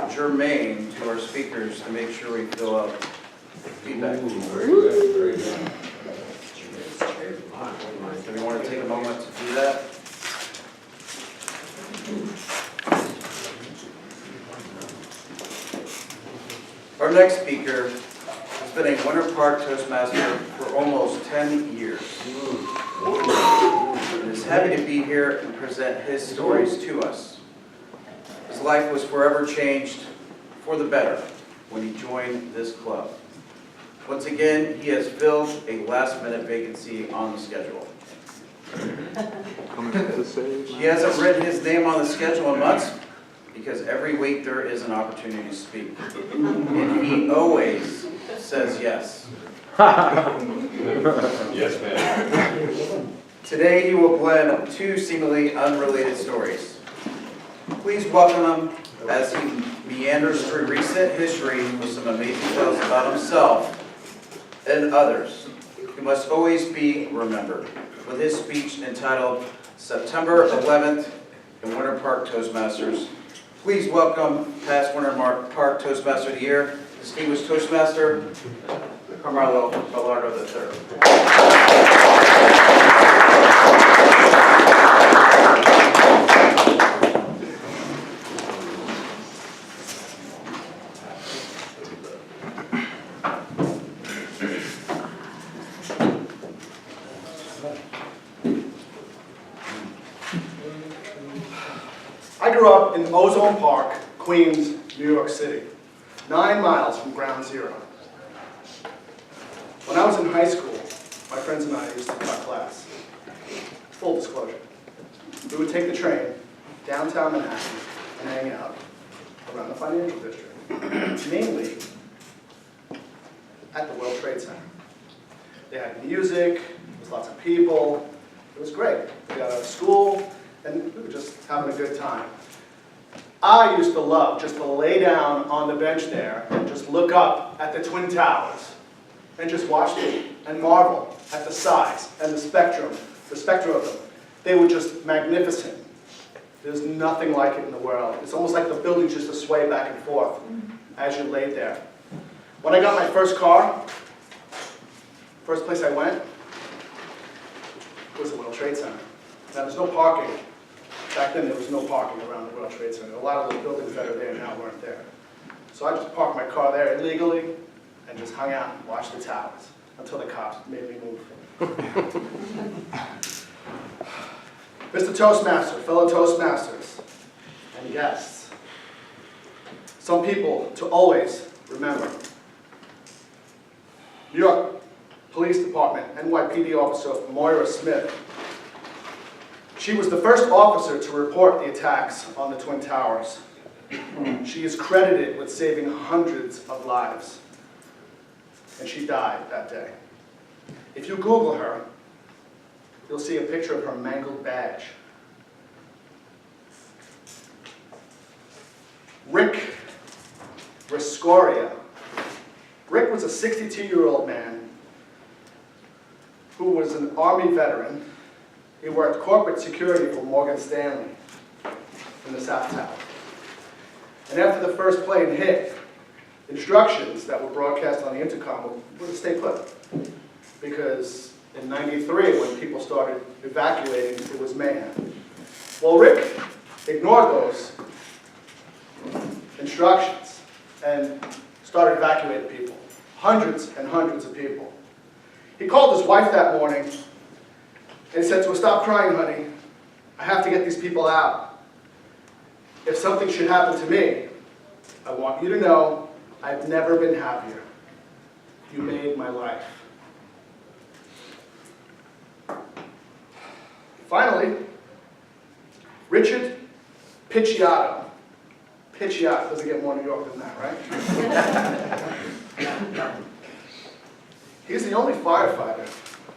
germane to our speakers to make sure we fill out feedback. Very good, very good. Do we want to take a moment to do that? Our next speaker has been a Winter Park Toastmaster for almost 10 years. And is happy to be here and present his stories to us. His life was forever changed for the better when he joined this club. Once again, he has filled a last-minute vacancy on the schedule. He hasn't written his name on the schedule in months because every week there is an opportunity to speak. And he always says yes. Yes, ma'am. Today he will blend two seemingly unrelated stories. Please welcome him as he meanders through recent history with some amazing tales about himself and others who must always be remembered, with his speech entitled September 11th and Winter Park Toastmasters. Please welcome past Winter Park Toastmaster of the Year, distinguished Toastmaster, Carmelo Belardo III. I grew up in Ozone Park, Queens, New York City, 9 miles from Ground Zero. When I was in high school, my friends and I used to cut class. Full disclosure. We would take the train downtown Manhattan and hang out around the financial district, mainly at the World Trade Center. They had music, there was lots of people, it was great. We got out of school, and we were just having a good time. I used to love just to lay down on the bench there and just look up at the Twin Towers and just watch them and marvel at the size and the spectrum of them. They were just magnificent. There's nothing like it in the world. It's almost like the buildings used to sway back and forth as you laid there. When I got my first car, first place I went was the World Trade Center. Now there's no parking. Back then there was no parking around the World Trade Center. A lot of those buildings that are there now weren't there. So I just parked my car there illegally and just hung out and watched the towers until the cops made me move. Mr. Toastmaster, fellow Toastmasters, and guests. Some people to always remember. New York Police Department, NYPD officer Moira Smith. She was the first officer to report the attacks on the Twin Towers. She is credited with saving hundreds of lives. And she died that day. If you Google her, you'll see a picture of her mangled badge. Rick Riscoria. Rick was a 62-year-old man who was an Army veteran. He worked corporate security for Morgan Stanley in the South Tower. And after the first plane hit, instructions that were broadcast on the intercom were to stay put. Because in '93, when people started evacuating, it was mayhem. Well, Rick ignored those instructions and started evacuating people. Hundreds and hundreds of people. He called his wife that morning and he said to her, "Stop crying, honey. I have to get these people out. If something should happen to me, I want you to know I've never been happier. You made my life." Finally, Richard Picciotto. Picciotto doesn't get more New York than that, right? He's the only firefighter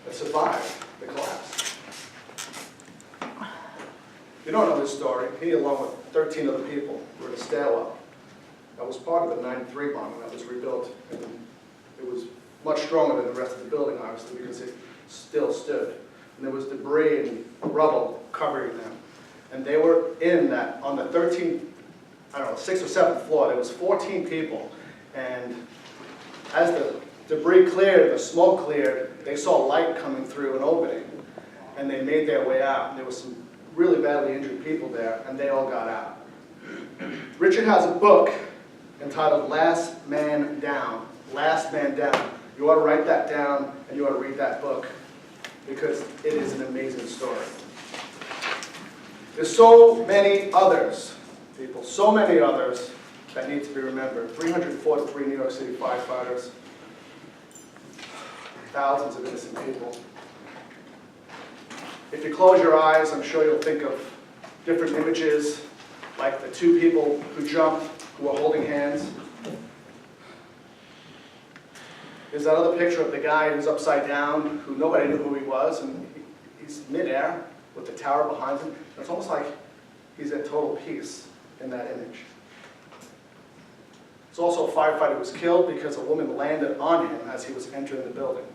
that survived the collapse. You don't know this story. He, along with 13 other people, were in a stairwell. That was part of the '93 bombing that was rebuilt. And it was much stronger than the rest of the building, obviously, because it still stood. And there was debris and rubble covering them. And they were in that, on the 13th I don't know, 6th or 7th floor. There was 14 people. And as the debris cleared, the smoke cleared, they saw light coming through an opening. And they made their way out. And there was some really badly injured people there, and they all got out. Richard has a book entitled Last Man Down. Last Man Down. You ought to write that down, and you ought to read that book, because it is an amazing story. There's so many others, people, so many others that need to be remembered. 343 New York City firefighters, thousands of innocent people. If you close your eyes, I'm sure you'll think of different images, like the 2 people who jumped, who were holding hands. There's that other picture of the guy who's upside down, who nobody knew who he was, and he's midair with the tower behind him. It's almost like he's at total peace in that image. It's also a firefighter who was killed because a woman landed on him as he was entering the building.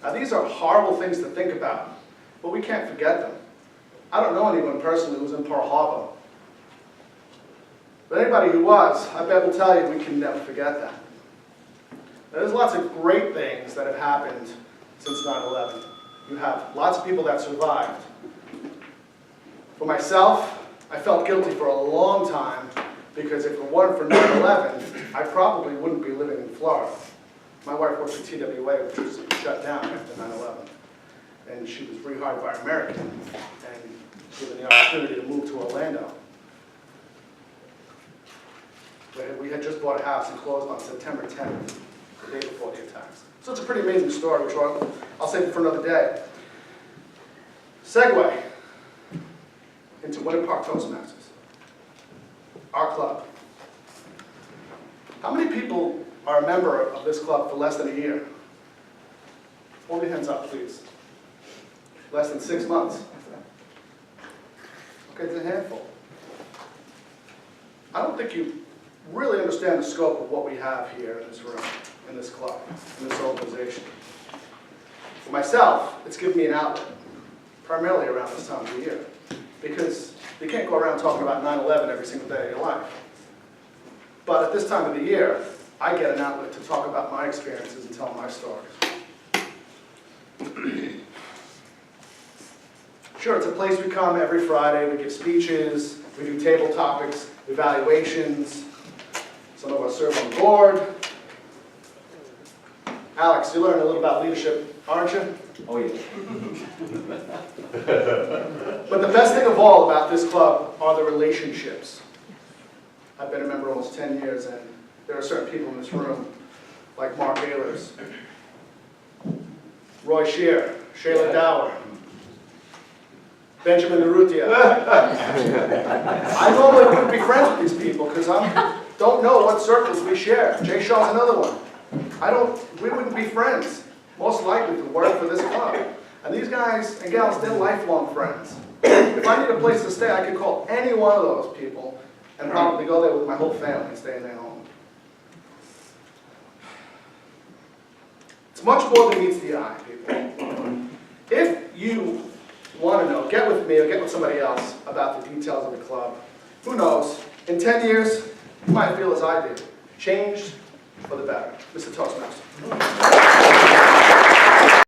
Now these are horrible things to think about, but we can't forget them. I don't know anyone personally who was in Pearl Harbor. But anybody who was, I bet will tell you we can never forget that. Now, there's lots of great things that have happened since 9/11. You have lots of people that survived. For myself, I felt guilty for a long time because if it weren't for 9/11, I probably wouldn't be living in Florida. My wife worked for TWA, which was shut down after 9/11. And she was rehired by American and given the opportunity to move to Orlando. We had just bought a house and closed on September 10th, the day before the attacks. So it's a pretty amazing story, which I'll save it for another day. Segue into Winter Park Toastmasters, our club. How many people are a member of this club for less than a year? Hold your hands up, please. Less than 6 months. Okay, it's a handful. I don't think you really understand the scope of what we have here in this room, in this club, in this organization. For myself, it's given me an outlet, primarily around this time of the year, because you can't go around talking about 9/11 every single day of your life. But at this time of the year, I get an outlet to talk about my experiences and tell my stories. Sure, it's a place we come every Friday. We give speeches, we do table topics, evaluations. Some of us serve on the board. Alex, you learned a little about leadership, aren't you? Oh, yeah. But the best thing of all about this club are the relationships. I've been a member almost 10 years, and there are certain people in this room, like Mark Ehlers, Roy Shear, Shayla Dower, Benjamin Urrutia. I normally wouldn't be friends with these people because I don't know what circles we share. Jay Shaw's another one. We wouldn't be friends, most likely, if it weren't for this club. And these guys and gals, they're lifelong friends. If I need a place to stay, I could call any one of those people and probably go there with my whole family and stay in their home. It's much more than meets the eye, people. If you want to know, get with me or get with somebody else about the details of the club. Who knows? In 10 years, you might feel as I did. Changed for the better. Mr. Toastmaster.